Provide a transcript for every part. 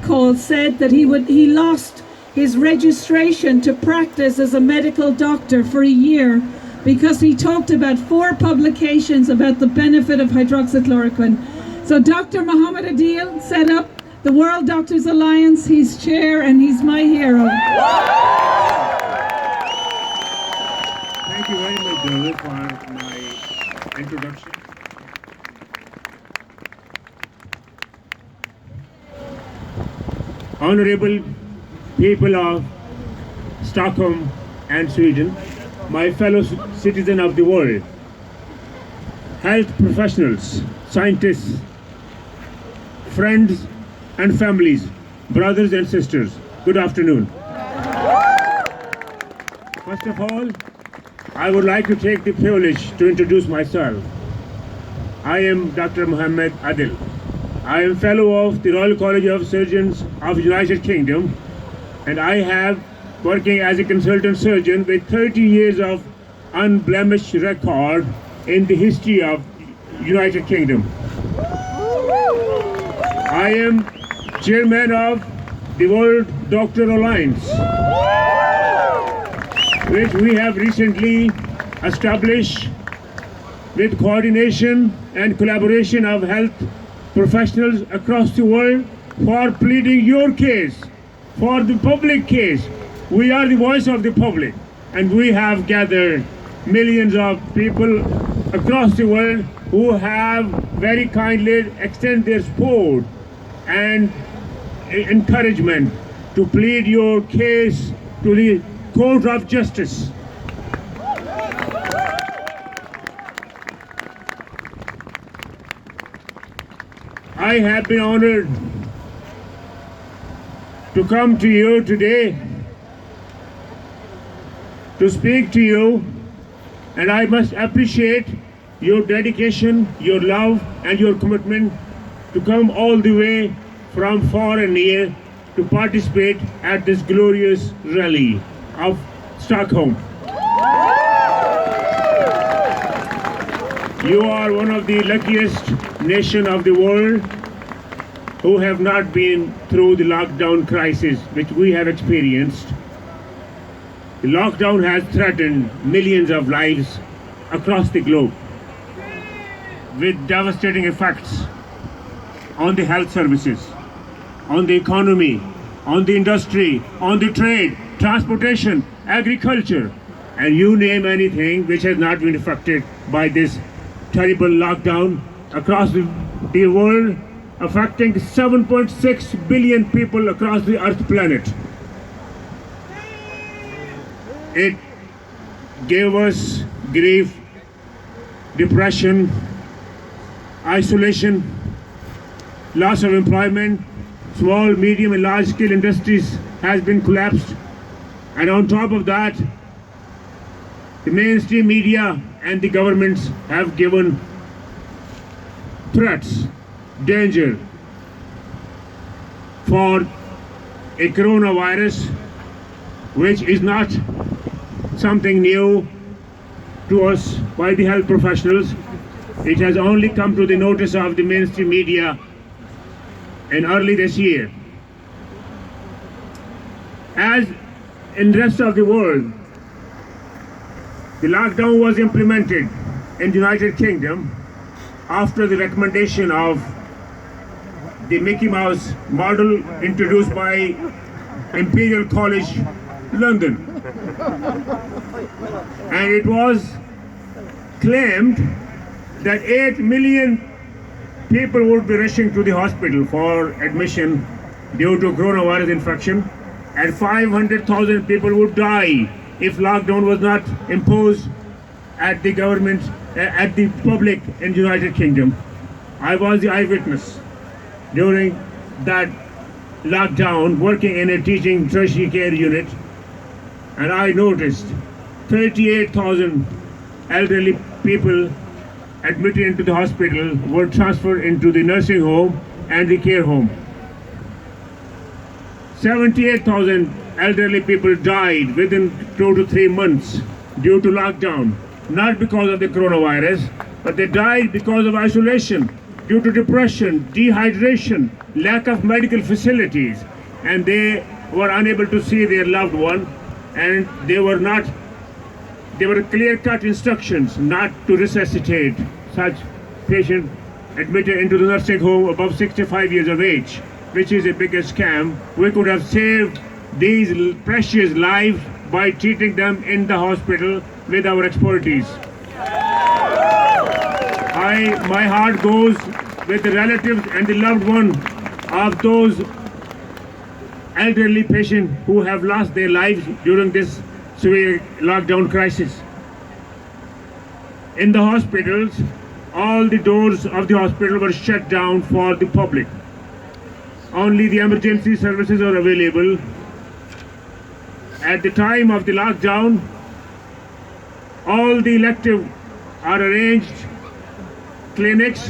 Call said that he lost his registration to practice as a medical doctor for a year because he talked about 4 publications about the benefit of hydroxychloroquine. So Dr. Mohammed Adil set up the World Doctors Alliance. He's chair and he's my hero. Thank you very much, David, for my introduction. Honorable people of Stockholm and Sweden, my fellow citizens of the world, health professionals, scientists, friends and families, brothers and sisters, good afternoon. First of all, I would like to take the privilege to introduce myself. I am Dr. Mohammed Adil. I am fellow of the Royal College of Surgeons of the United Kingdom, and I have working as a consultant surgeon with 30 years of unblemished record in the history of United Kingdom. I am chairman of the World Doctor Alliance, which we have recently established with coordination and collaboration of health professionals across the world for pleading your case, for the public case. We are the voice of the public, and we have gathered millions of people across the world who have very kindly extended their support and encouragement to plead your case to the Court of Justice. I have been honored to come to you today to speak to you, and I must appreciate your dedication, your love and your commitment to come all the way from far and near to participate at this glorious rally of Stockholm. You are one of the luckiest nations of the world who have not been through the lockdown crisis which we have experienced. The lockdown has threatened millions of lives across the globe with devastating effects on the health services, on the economy, on the industry, on the trade, transportation, agriculture, and you name anything which has not been affected by this terrible lockdown across the world, affecting 7.6 billion people across the Earth planet. It gave us grief, depression, isolation, loss of employment. Small, medium and large scale industries has been collapsed, and on top of that, the mainstream media and the governments have given threats, danger for a coronavirus, which is not something new to us by the health professionals. It has only come to the notice of the mainstream media in early this year. As in the rest of the world, the lockdown was implemented in the United Kingdom after the recommendation of the Mickey Mouse model introduced by Imperial College London. And it was claimed that 8 million people would be rushing to the hospital for admission due to coronavirus infection, and 500,000 people would die if lockdown was not imposed at the government, at the public in the United Kingdom. I was the eyewitness during that lockdown, working in a teaching tertiary care unit, and I noticed 38,000 elderly people admitted into the hospital were transferred into the nursing home and the care home. 78,000 elderly people died within 2 to 3 months due to lockdown, not because of the coronavirus, but they died because of isolation, due to depression, dehydration, lack of medical facilities, and they were unable to see their loved one, and there were clear-cut instructions not to resuscitate such patients admitted into the nursing home above 65 years of age, which is the biggest scam. We could have saved these precious lives by treating them in the hospital with our expertise. My heart goes with the relatives and the loved one of those elderly patients who have lost their lives during this severe lockdown crisis. In the hospitals, all the doors of the hospital were shut down for the public. Only the emergency services are available. At the time of the lockdown, all the elective are arranged clinics,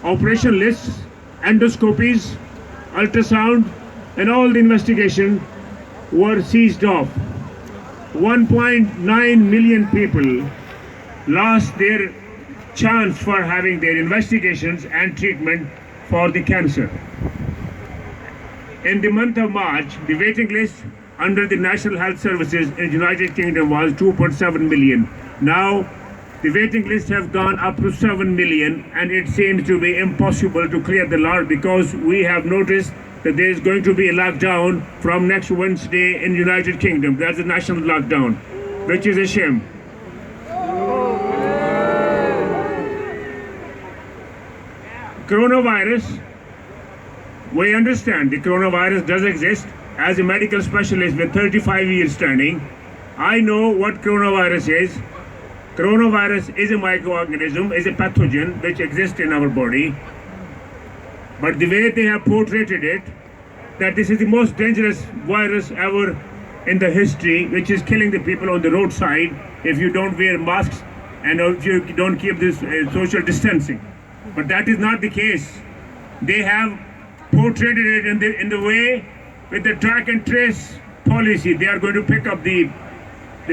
operation lists, endoscopies, ultrasound, and all the investigation were seized off. 1.9 million people lost their chance for having their investigations and treatment for the cancer. In the month of March, the waiting list under the National Health Services in the United Kingdom was 2.7 million. Now, the waiting lists have gone up to 7 million, and it seems to be impossible to clear the lot because we have noticed that there is going to be a lockdown from next Wednesday in the United Kingdom. That's a national lockdown, which is a shame. Coronavirus, we understand the coronavirus does exist. As a medical specialist with 35 years standing, I know what coronavirus is. Coronavirus is a microorganism, is a pathogen which exists in our body. But the way they have portrayed it, that this is the most dangerous virus ever in the history, which is killing the people on the roadside if you don't wear masks and if you don't keep this social distancing. But that is not the case. They have portrayed it in the way with the track and trace policy. They are going to pick up the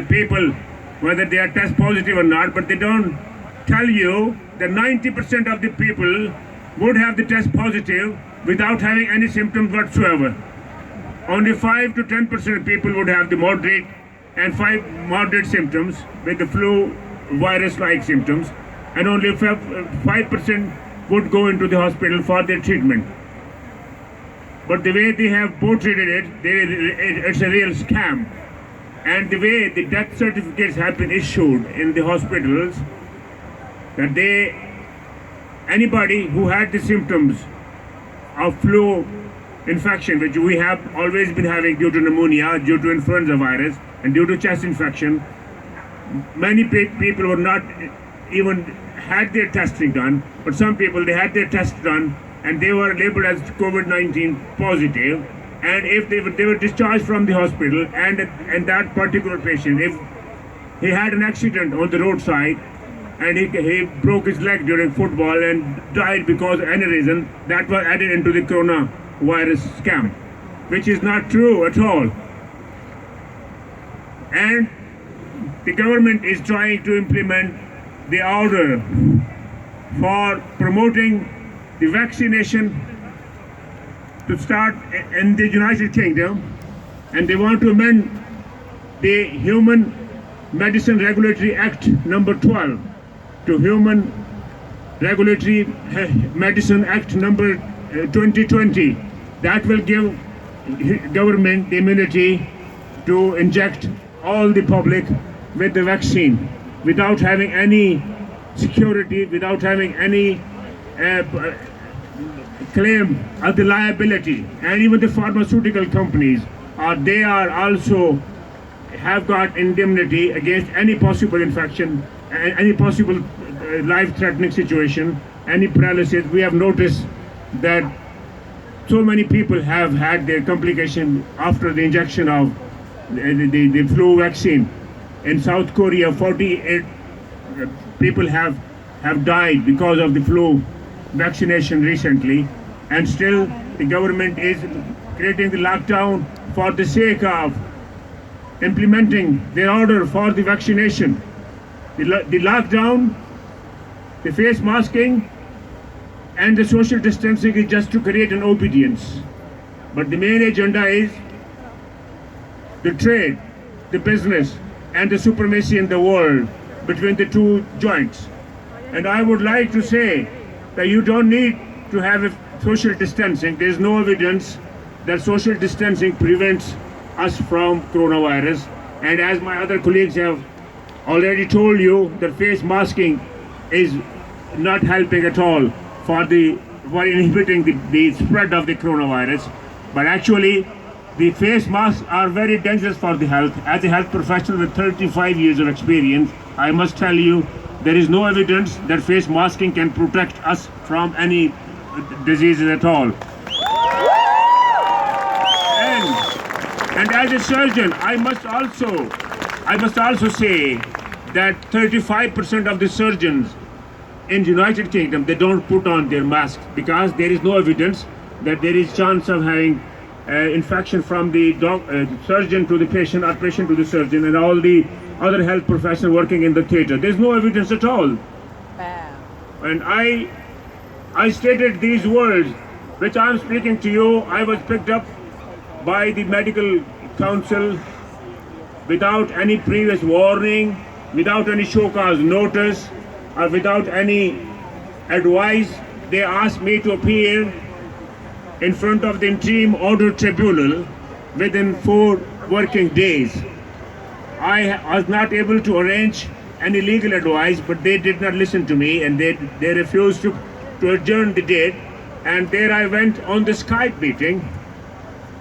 people, whether they are test positive or not, but they don't tell you that 90% of the people would have the test positive without having any symptoms whatsoever. Only 5 to 10% of people would have the moderate and 5 moderate symptoms with the flu virus-like symptoms, and only 5% would go into the hospital for their treatment. But the way they have portrayed it, it's a real scam. And the way the death certificates have been issued in the hospitals, that anybody who had the symptoms of flu infection, which we have always been having due to pneumonia, due to influenza virus, and due to chest infection, many people were not even had their testing done, but some people, they had their test done and they were labeled as COVID-19 positive, and if they were discharged from the hospital, and that particular patient, if he had an accident on the roadside and he broke his leg during football and died because of any reason, that was added into the coronavirus scam, which is not true at all. And the government is trying to implement the order for promoting the vaccination to start in the United Kingdom, and they want to amend the Human Medicine Regulatory Act number 12 to Human Regulatory Medicine Act number 2020. That will give government the immunity to inject all the public with the vaccine without having any security, without having any claim of the liability. And even the pharmaceutical companies, they are also have got indemnity against any possible infection, any possible life-threatening situation, any paralysis. We have noticed that so many people have had their complication after the injection of the flu vaccine. In South Korea, 48 people have died because of the flu vaccination recently, and still the government is creating the lockdown for the sake of implementing their order for the vaccination. The lockdown, the face masking, and the social distancing is just to create an obedience. But the main agenda is the trade, the business, and the supremacy in the world between the two joints. And I would like to say that you don't need to have a social distancing. There is no evidence that social distancing prevents us from coronavirus. And as my other colleagues have already told you, that face masking is not helping at all for inhibiting the spread of the coronavirus. But actually, the face masks are very dangerous for the health. As a health professional with 35 years of experience, I must tell you, there is no evidence that face masking can protect us from any diseases at all. And as a surgeon, I must also say that 35% of the surgeons in the United Kingdom, they don't put on their masks because there is no evidence that there is chance of having infection from the surgeon to the patient or patient to the surgeon and all the other health professionals working in the theater. There's no evidence at all. Wow. And I stated these words, which I'm speaking to you. I was picked up by the medical council without any previous warning, without any show cause notice, or without any advice. They asked me to appear in front of the interim order tribunal within 4 working days. I was not able to arrange any legal advice, but they did not listen to me, and they refused to adjourn the date. And there I went on the Skype meeting.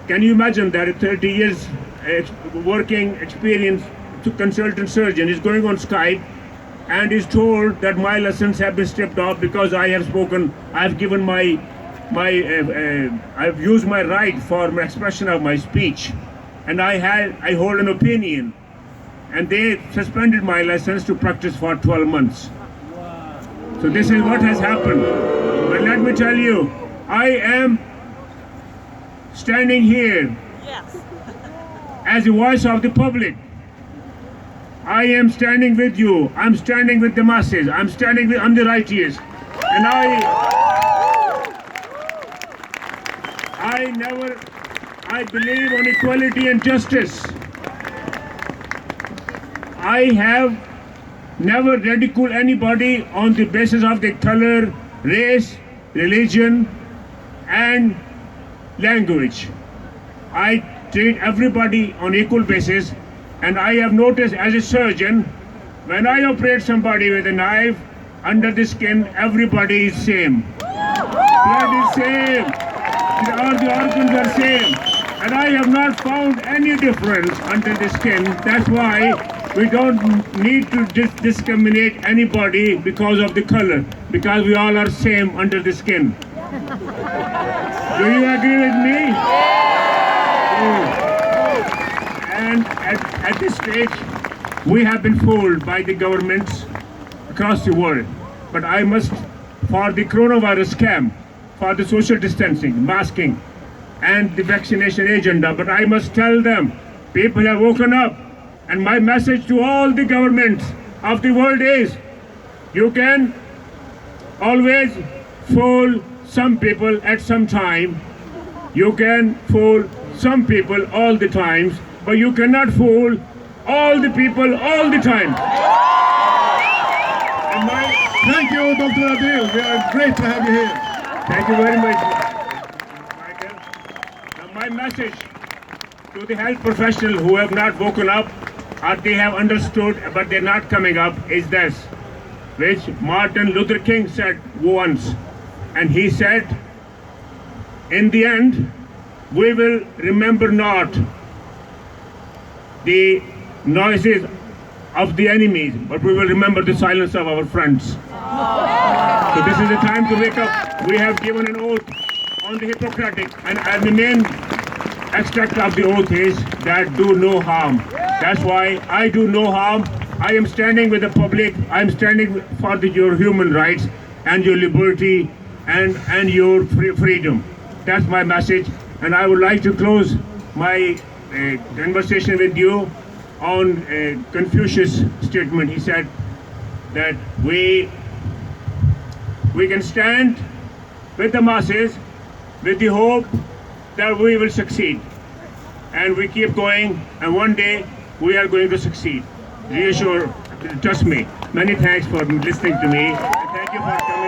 Can you imagine that a 30 years working experience consultant surgeon is going on Skype and is told that my lessons have been stripped off because I have spoken, I've given I've used my right for expression of my speech, and I hold an opinion, and they suspended my license to practice for 12 months. So this is what has happened. But let me tell you, I am standing here as a voice of the public. I am standing with you. I'm standing with the masses. I'm the righteous. And I believe on equality and justice. I have never ridiculed anybody on the basis of their color, race, religion, and language. I treat everybody on equal basis, and I have noticed as a surgeon, when I operate somebody with a knife, under the skin, everybody is same. Blood is same. All the organs are same. And I have not found any difference under the skin. That's why we don't need to discriminate anybody because of the color, because we all are same under the skin. Do you agree with me? And at this stage, we have been fooled by the governments across the world. But I must, for the coronavirus scam, for the social distancing, masking, and the vaccination agenda, but I must tell them, people have woken up. And my message to all the governments of the world is, you can always fool some people at some time. You can fool some people all the times, but you cannot fool all the people all the time. Thank you, Dr. Adil. We are great to have you here. Thank you very much, Michael. Now my message to the health professionals who have not woken up, or they have understood but they're not coming up, is this, which Martin Luther King said once. And he said, in the end, we will remember not the noises of the enemies, but we will remember the silence of our friends. So this is the time to wake up. We have given an oath on the Hippocratic, and the main extract of the oath is that do no harm. That's why I do no harm. I am standing with the public. I am standing for your human rights and your liberty and your freedom. That's my message, and I would like to close my conversation with you on Confucius' statement. He said that we can stand with the masses, with the hope that we will succeed. And we keep going, and one day we are going to succeed. Reassure, trust me. Many thanks for listening to me, and thank you for coming.